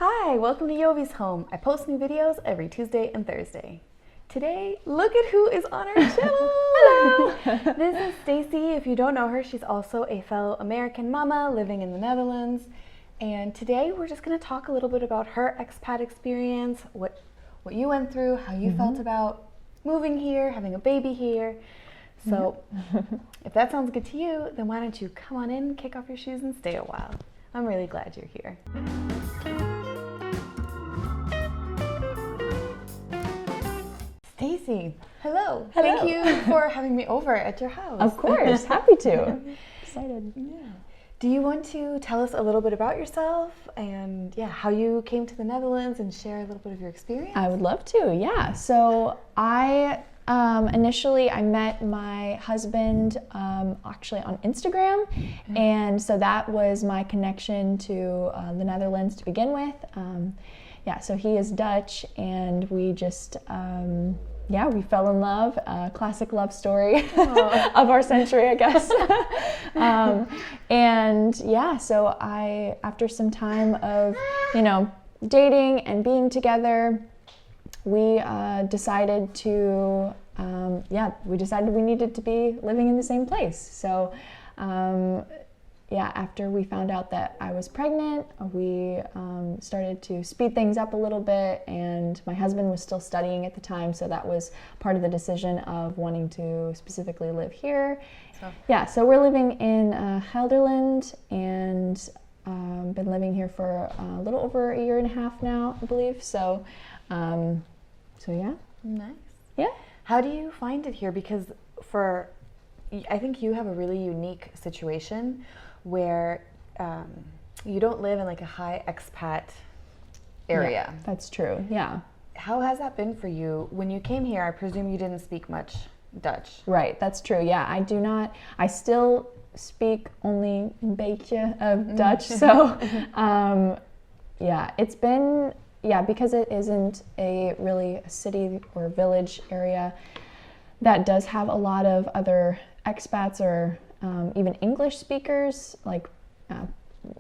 Hi, welcome to Jovie's home. I post new videos every Tuesday and Thursday. Today, look at who is on our channel. Hello! This is Stacy. If you don't know her, she's also a fellow American mama living in the Netherlands. And today we're just going to talk a little bit about her expat experience, what you went through, how you felt about moving here, having a baby here. So if that sounds good to you, then why don't you come on in, kick off your shoes, and stay a while. I'm really glad you're here. Stacy, hello. Hello. Thank you for having me over at your house. Of course, happy to. Excited. Yeah. Do you want to tell us a little bit about yourself and how you came to the Netherlands and share a little bit of your experience? I would love to, yeah. So I initially met my husband actually on Instagram, and so that was my connection to the Netherlands to begin with. So he is Dutch, and we just we fell in love. Classic love story of our century, I guess. So I, after some time of dating and being together, we decided we needed to be living in the same place. So after we found out that I was pregnant, we started to speed things up a little bit, and my husband was still studying at the time, so that was part of the decision of wanting to specifically live here. So we're living in Gelderland, and been living here for a little over a year and a half now, I believe. Nice. Yeah. How do you find it here? Because I think you have a really unique situation where you don't live in like a high expat area. Yeah, that's true, yeah. How has that been for you? When you came here, I presume you didn't speak much Dutch. Right, that's true, yeah. I still speak only een beetje of Dutch, so it's been, because it isn't a really city or village area that does have a lot of other expats or even English speakers,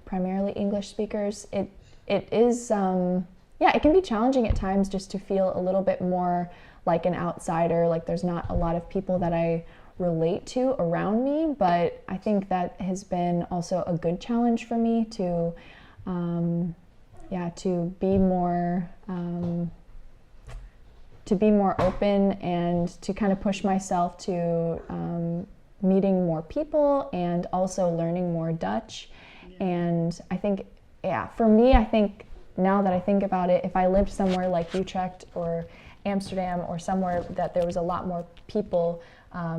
primarily English speakers. It is, it can be challenging at times just to feel a little bit more like an outsider, like there's not a lot of people that I relate to around me, but I think that has been also a good challenge for me to be more open and to kind of push myself to meeting more people and also learning more Dutch. And I think, for me, I think now that I think about it, if I lived somewhere like Utrecht or Amsterdam or somewhere that there was a lot more people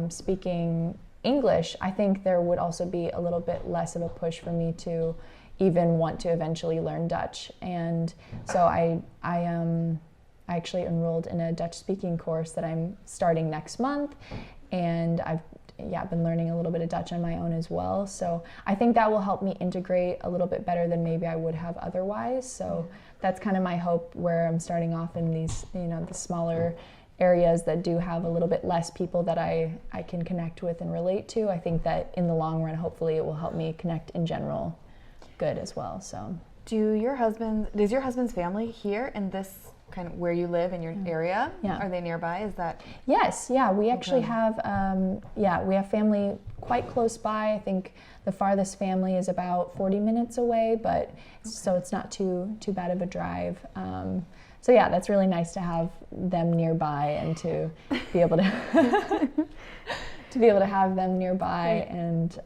speaking English, I think there would also be a little bit less of a push for me to even want to eventually learn Dutch. And so I actually enrolled in a Dutch speaking course that I'm starting next month, and I've been learning a little bit of Dutch on my own as well. So I think that will help me integrate a little bit better than maybe I would have otherwise. So that's kind of my hope, where I'm starting off in these, the smaller areas that do have a little bit less people that I can connect with and relate to. I think that in the long run, hopefully it will help me connect in general good as well. So does your husband's family here in this kind of where you live in your area? Yeah. Are they nearby? Is that? Yes, we actually have, we have family quite close by. I think the farthest family is about 40 minutes away, but so it's not too bad of a drive. That's really nice to have them nearby and to be able to have them nearby, and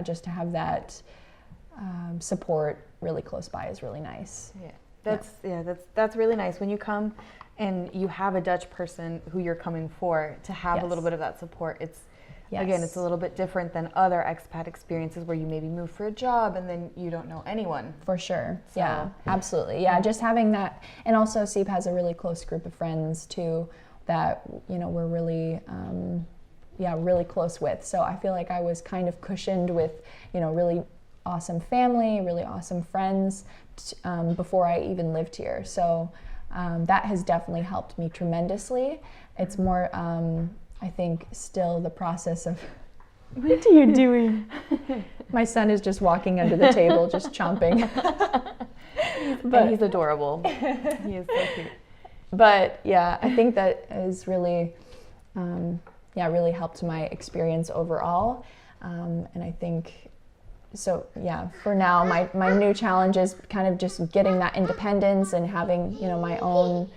just to have that support really close by is really nice. That's really nice when you come and you have a Dutch person who you're coming for, to have a little bit of that support. Again, it's a little bit different than other expat experiences where you maybe move for a job and then you don't know anyone. For sure. So. Yeah, absolutely. Yeah, just having that. And also Siep has a really close group of friends too that, we're really, really close with. So I feel like I was kind of cushioned with, really awesome family, really awesome friends before I even lived here. So that has definitely helped me tremendously. It's more, I think, still the process of What are you doing? My son is just walking under the table, just chomping. And he's adorable. He is so cute. But yeah, I think that is really, really helped my experience overall. And I think, so yeah, for now, my new challenge is kind of just getting that independence and having, my own,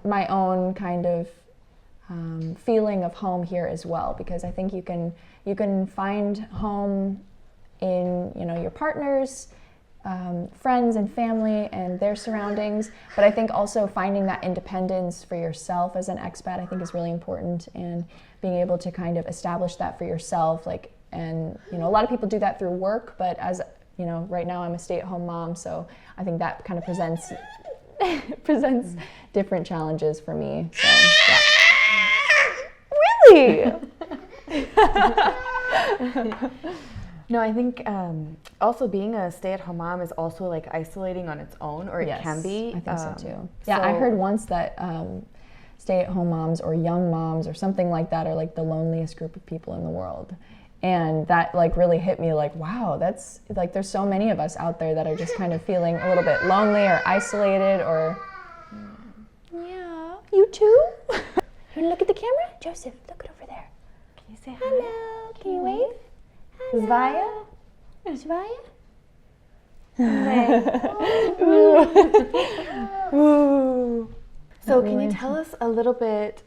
my own kind of feeling of home here as well, because I think you can find home in your partner's friends and family and their surroundings, but I think also finding that independence for yourself as an expat I think is really important, and being able to kind of establish that for yourself, and a lot of people do that through work, but as right now I'm a stay-at-home mom, so I think that kind of presents different challenges for me. So yeah. Really? No, I think also being a stay-at-home mom is also isolating on its own, or it can be. I think so too. Yeah, I heard once that stay-at-home moms or young moms or something like that are the loneliest group of people in the world. And that really hit me, wow, that's there's so many of us out there that are just kind of feeling a little bit lonely or isolated or... Yeah, you too? You wanna look at the camera? Joseph, look it over there. Can you say hi? Hello. Can you wave? Zvaya? So can you tell us a little bit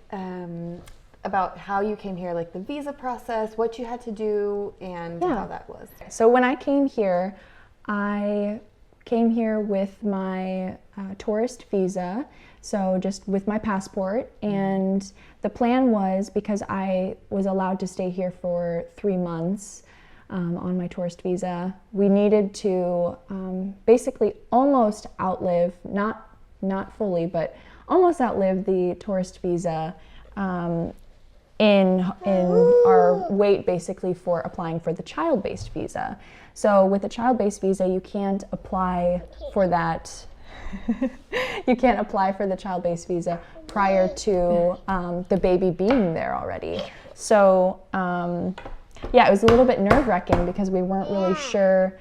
about how you came here, the visa process, what you had to do, and how that was? So when I came here with my tourist visa, so just with my passport, and the plan was, because I was allowed to stay here for 3 months on my tourist visa, we needed to basically almost outlive, not fully, but almost outlive the tourist visa in our wait basically for applying for the child-based visa. So with a child-based visa, you can't apply for that. You can't apply for the child-based visa prior to the baby being there already. So it was a little bit nerve-wracking because we weren't really sure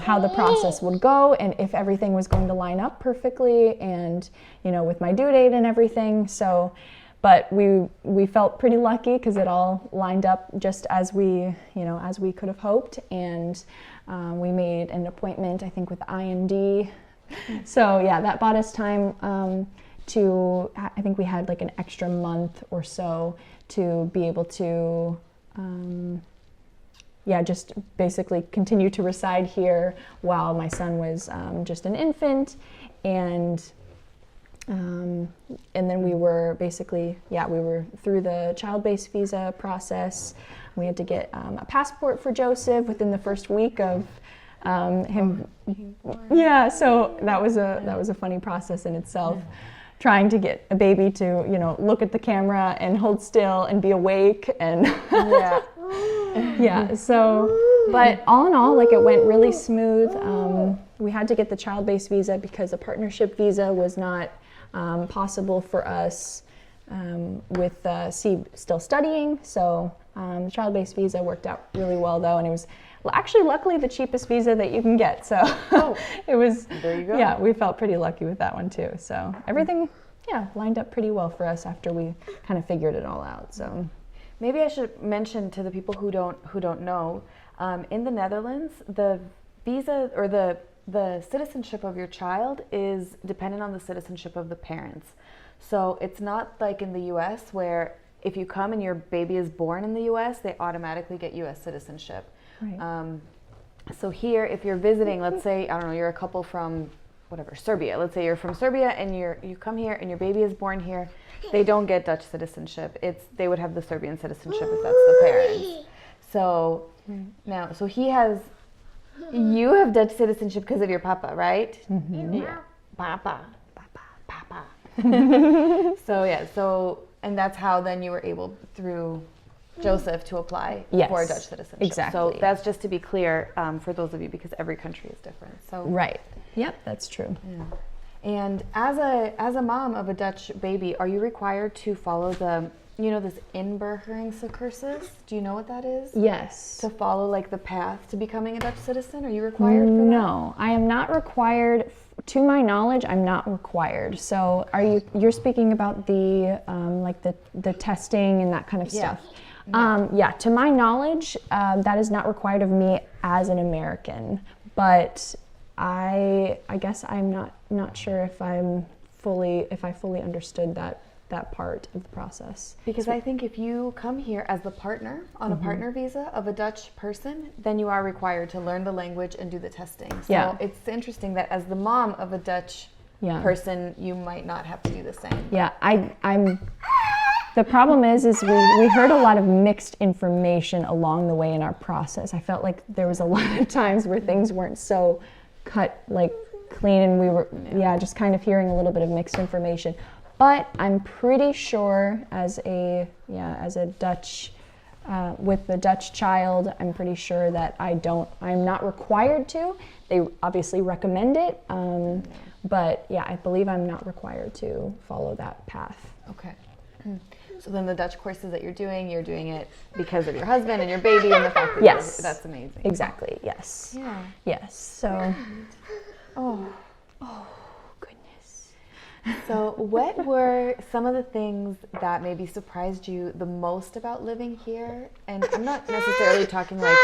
how the process would go and if everything was going to line up perfectly, and with my due date and everything. So but we felt pretty lucky because it all lined up just as we could have hoped, and we made an appointment, I think, with IND. So yeah, that bought us time I think we had an extra month or so to be able to just basically continue to reside here while my son was just an infant, and then we were basically, we were through the child-based visa process. We had to get a passport for Joseph within the first week of him. Yeah, so that was a funny process in itself. Yeah. Trying to get a baby to, look at the camera and hold still and be awake, and so, but all in all, it went really smooth. We had to get the child-based visa because a partnership visa was not possible for us with still studying. So the child-based visa worked out really well though, and it was actually luckily the cheapest visa that you can get. So it was, there you go. Yeah, we felt pretty lucky with that one too. So everything, lined up pretty well for us after we kind of figured it all out. So maybe I should mention to the people who don't know, in the Netherlands, the visa or the citizenship of your child is dependent on the citizenship of the parents. So it's not like in the US where if you come and your baby is born in the US, they automatically get US citizenship. Right. So here, if you're visiting, let's say, I don't know, you're a couple from Serbia. Let's say you're from Serbia and you come here and your baby is born here, they don't get Dutch citizenship. They would have the Serbian citizenship if that's the parents. So now, so you have Dutch citizenship because of your papa, right? Mm-hmm. Yeah. Papa. And that's how then you were able, through Joseph, to apply for a Dutch citizenship. Exactly. So that's just to be clear for those of you, because every country is different. So right. Yep, that's true. Yeah. And as a mom of a Dutch baby, are you required to follow the you know, this inburgeringscursus. Do you know what that is? Yes. To follow like the path to becoming a Dutch citizen? Are you required for that? No, I am not required. To my knowledge, I'm not required. So you're speaking about the like the testing and that kind of stuff? Yeah, to my knowledge, that is not required of me as an American. But I guess I'm not sure if I fully understood that part of the process. Because I think if you come here as the partner on a partner visa of a Dutch person, then you are required to learn the language and do the testing. So it's interesting that as the mom of a Dutch person, you might not have to do the same. Yeah, I'm. The problem is we heard a lot of mixed information along the way in our process. I felt like there was a lot of times where things weren't so cut like clean, and we were just kind of hearing a little bit of mixed information. But I'm pretty sure as a Dutch, with the Dutch child, I'm pretty sure that I'm not required to. They obviously recommend it, but yeah, I believe I'm not required to follow that path. Okay. So then the Dutch courses that you're doing it because of your husband and your baby and the fact that that's amazing. Exactly, yes. Yeah. Yes, so. Oh, goodness. So what were some of the things that maybe surprised you the most about living here? And I'm not necessarily talking like,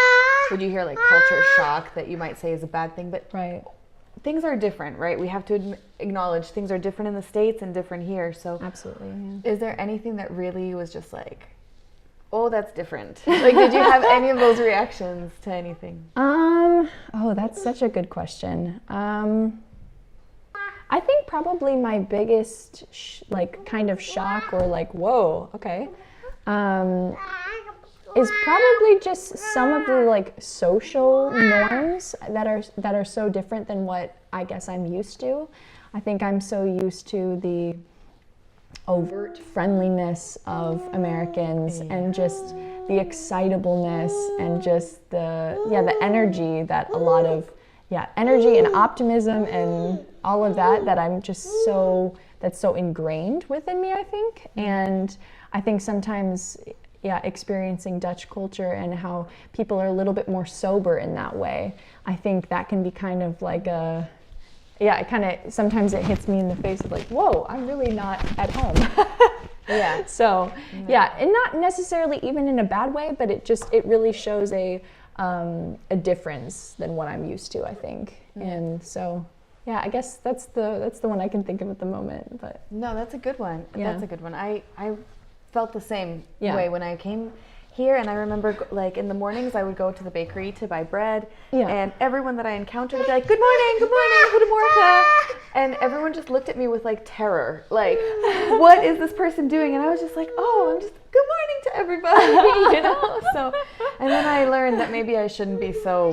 would you hear like culture shock that you might say is a bad thing, but things are different, right? We have to acknowledge things are different in the States and different here. So absolutely. Is there anything that really was just like, oh, that's different? Like, did you have any of those reactions to anything? Oh, that's such a good question. I think probably my biggest kind of shock or like, whoa, okay, is probably just some of the like social norms that are so different than what I guess I'm used to. I think I'm so used to the overt friendliness of Americans and just the excitableness and just the energy that a lot of energy and optimism and all of that I'm just that's so ingrained within me, I think. And I think sometimes experiencing Dutch culture and how people are a little bit more sober in that way, I think that can be kind of like sometimes it hits me in the face of like, whoa, I'm really not at home. So and not necessarily even in a bad way, but it really shows a difference than what I'm used to, I think. And so I guess that's the one I can think of at the moment. But no, that's a good one. That's a good one. I felt the same way when I came here, and I remember like in the mornings I would go to the bakery to buy bread, and everyone that I encountered would be like, good morning, goedemorgen, and everyone just looked at me with like terror, like, what is this person doing? And I was just like, oh, I'm just good morning to everybody, you know. So, and then I learned that maybe I shouldn't be so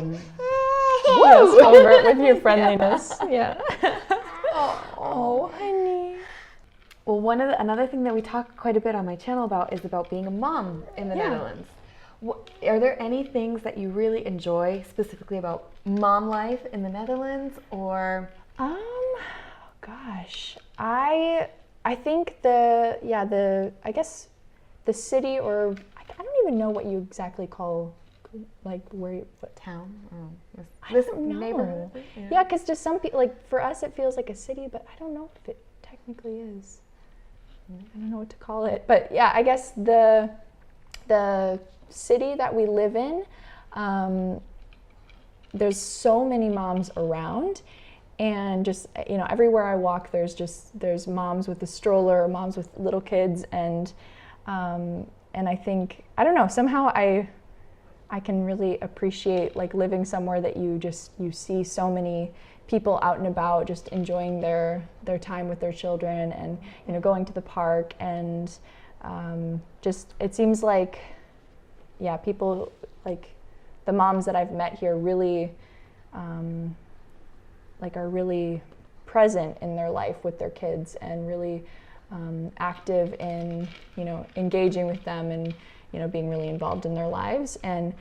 overt with your friendliness. Oh, honey. Well, another thing that we talk quite a bit on my channel is about being a mom in the Netherlands. Are there any things that you really enjoy specifically about mom life in the Netherlands, or? Gosh, I think I guess the city, or I don't even know what you exactly call like what town or this neighborhood. Yeah, because to some people, like for us, it feels like a city, but I don't know if it technically is. I don't know what to call it, but I guess the city that we live in, there's so many moms around, and just everywhere I walk, there's moms with a stroller, moms with little kids, and I think, I don't know, somehow I can really appreciate like living somewhere that you see so many people out and about just enjoying their time with their children, and going to the park, and just it seems like people like the moms that I've met here really are really present in their life with their kids, and really active in engaging with them, and being really involved in their lives. And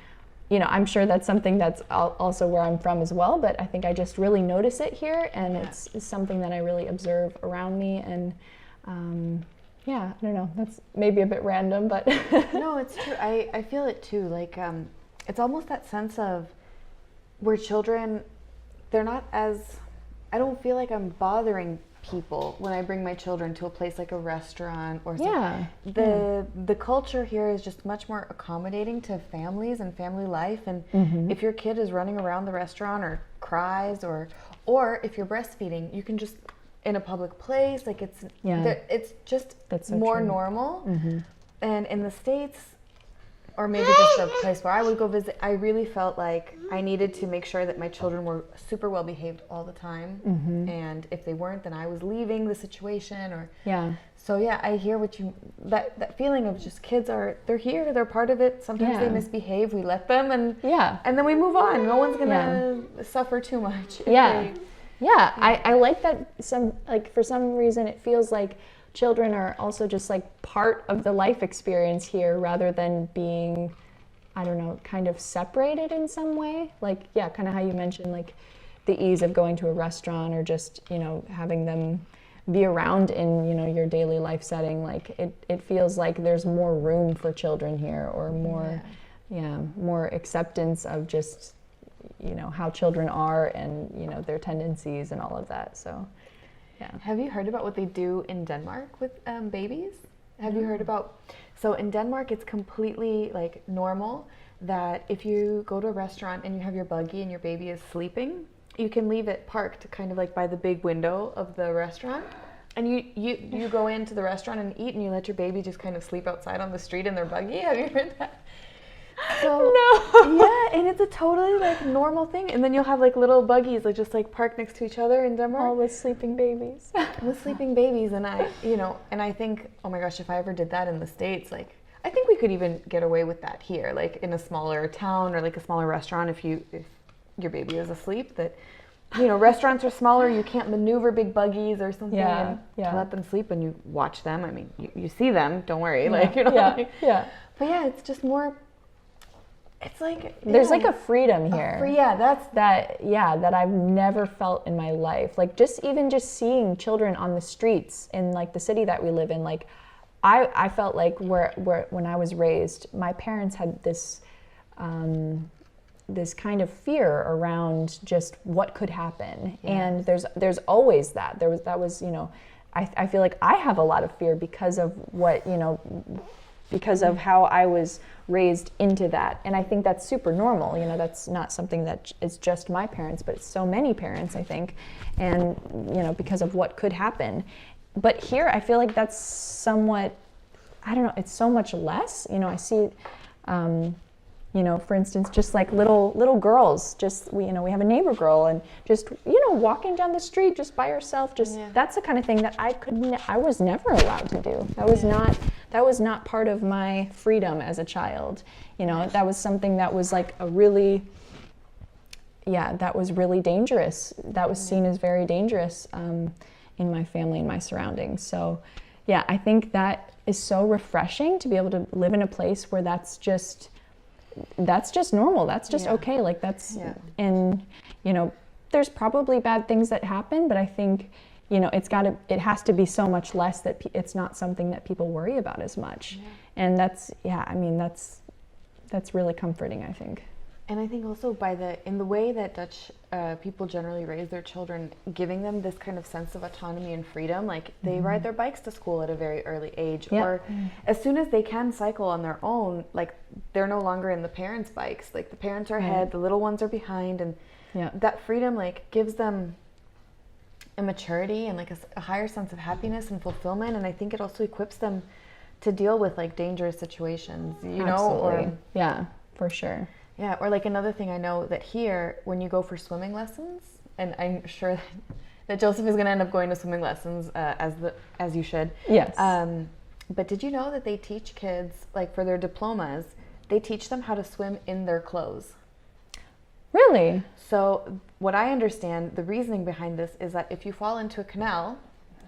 I'm sure that's something that's also where I'm from as well, but I think I just really notice it here, and it's something that I really observe around me. And yeah, I don't know. That's maybe a bit random, but No, it's true. I feel it too. Like, it's almost that sense of where children, they're not as, I don't feel like I'm bothering people when I bring my children to a place like a restaurant or something. yeah, The culture here is just much more accommodating to families and family life. And if your kid is running around the restaurant or cries, or if you're breastfeeding, you can just in a public place, like it's just That's so more true. normal. And in the States, or maybe just a place where I would go visit, I really felt like I needed to make sure that my children were super well behaved all the time. And if they weren't, then I was leaving the situation. Or so yeah, I hear what you, that feeling of just kids they're here, they're part of it. Sometimes they misbehave, we let them, and then we move on. No one's gonna suffer too much. I like that. For some reason it feels like children are also just like part of the life experience here, rather than being, I don't know, kind of separated in some way. Like, kind of how you mentioned, like the ease of going to a restaurant, or just, having them be around in, your daily life setting. Like it feels like there's more room for children here, or more acceptance of just, how children are, and, their tendencies and all of that. So. Yeah. Have you heard about what they do in Denmark with babies? Have you heard about? So in Denmark, it's completely like normal that if you go to a restaurant and you have your buggy and your baby is sleeping, you can leave it parked kind of like by the big window of the restaurant. And you go into the restaurant and eat, and you let your baby just kind of sleep outside on the street in their buggy. Have you heard that? So, no. Yeah, and it's a totally like normal thing. And then you'll have like little buggies like just like parked next to each other in Denmark. All with sleeping babies. With sleeping babies. And I think, oh my gosh, if I ever did that in the States, like I think we could even get away with that here, like in a smaller town or like a smaller restaurant. If your baby is asleep, that restaurants are smaller, you can't maneuver big buggies or something, and to let them sleep and you watch them. I mean, you see them, don't worry, But it's just more. It's like there's like a freedom here. That I've never felt in my life. Like just seeing children on the streets in like the city that we live in. Like I felt like where when I was raised, my parents had this this kind of fear around just what could happen. And there's always that. I feel like I have a lot of fear because of what because of how I was raised into that. And I think that's super normal. That's not something that is just my parents, but it's so many parents, I think. And, because of what could happen. But here, I feel like that's somewhat, I don't know, it's so much less. I see, for instance, just like little girls, just, we have a neighbor girl, and just, walking down the street just by herself, that's the kind of thing that I was never allowed to do. That was not part of my freedom as a child. That was something that was like that was really dangerous. That was seen as very dangerous in my family and my surroundings. So, I think that is so refreshing to be able to live in a place where that's just normal. That's just okay. Like and there's probably bad things that happen, but I think it has to be so much less that it's not something that people worry about as much. And that's really comforting, I think. And I think also in the way that Dutch people generally raise their children, giving them this kind of sense of autonomy and freedom, like they ride their bikes to school at a very early age, or as soon as they can cycle on their own, like they're no longer in the parents' bikes, like the parents are ahead, the little ones are behind, and that freedom like gives them a maturity and like a higher sense of happiness and fulfillment. And I think it also equips them to deal with like dangerous situations, Absolutely. For sure. Yeah, or like another thing I know that here, when you go for swimming lessons, and I'm sure that Joseph is going to end up going to swimming lessons as you should. Yes. But did you know that they teach kids, like for their diplomas, they teach them how to swim in their clothes? Really? So what I understand, the reasoning behind this is that if you fall into a canal,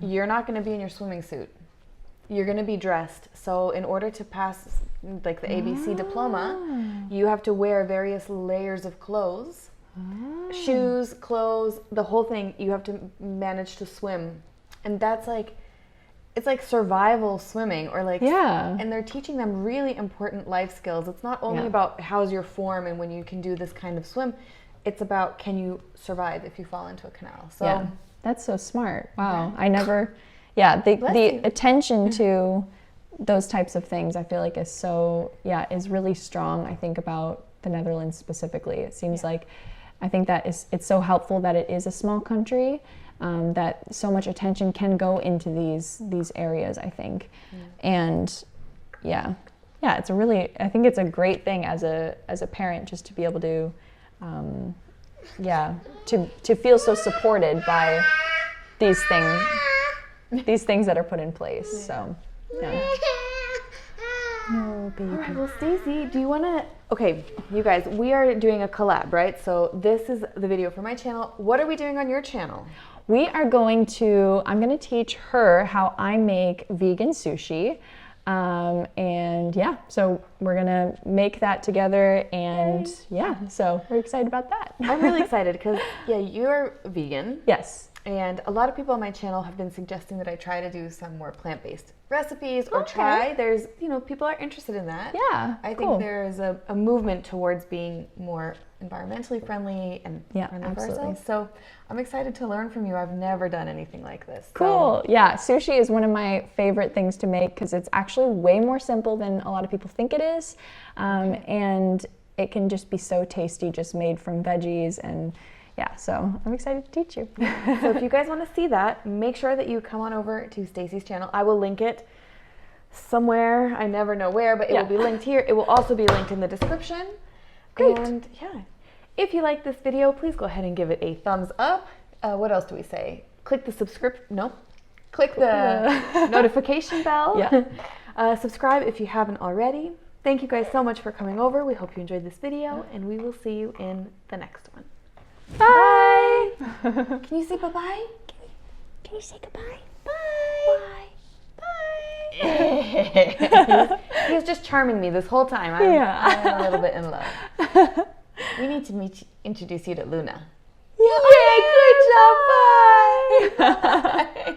you're not going to be in your swimming suit. You're going to be dressed. So in order to pass like the ABC diploma, you have to wear various layers of clothes, shoes, clothes, the whole thing. You have to manage to swim. And that's like, it's like survival swimming, or like, Yeah. and they're teaching them really important life skills. It's not only about how's your form and when you can do this kind of swim, it's about can you survive if you fall into a canal. So yeah, that's so smart. Wow. I never, the attention to those types of things I feel like is really strong, I think, about the Netherlands specifically. It seems like, I think that it's so helpful that it is a small country, that so much attention can go into these areas, I think. And it's I think it's a great thing as a parent, just to be able to to feel so supported by these things that are put in place. So oh, baby. All right, well, Stacy, do you want to... Okay, you guys, we are doing a collab, right? So this is the video for my channel. What are we doing on your channel? I'm going to teach her how I make vegan sushi. So we're going to make that together, and so we're excited about that. I'm really excited because, you're vegan. Yes. And a lot of people on my channel have been suggesting that I try to do some more plant-based recipes, or there's, people are interested in that. Yeah, I think there's a movement towards being more environmentally friendly and friendly for ourselves. So I'm excited to learn from you. I've never done anything like this. Cool. Yeah, sushi is one of my favorite things to make because it's actually way more simple than a lot of people think it is. And it can just be so tasty, just made from veggies, and so I'm excited to teach you. So if you guys want to see that, make sure that you come on over to Stacy's channel. I will link it somewhere. I never know where, but it will be linked here. It will also be linked in the description. Great. And if you like this video, please go ahead and give it a thumbs up. What else do we say? Click the click the notification bell. Subscribe if you haven't already. Thank you guys so much for coming over. We hope you enjoyed this video, and we will see you in the next one. Bye. Can you say bye-bye? Can you say goodbye? Bye. Bye. He was just charming me this whole time. I'm a little bit in love. We need to introduce you to Luna. Yeah, good job. Bye. Bye.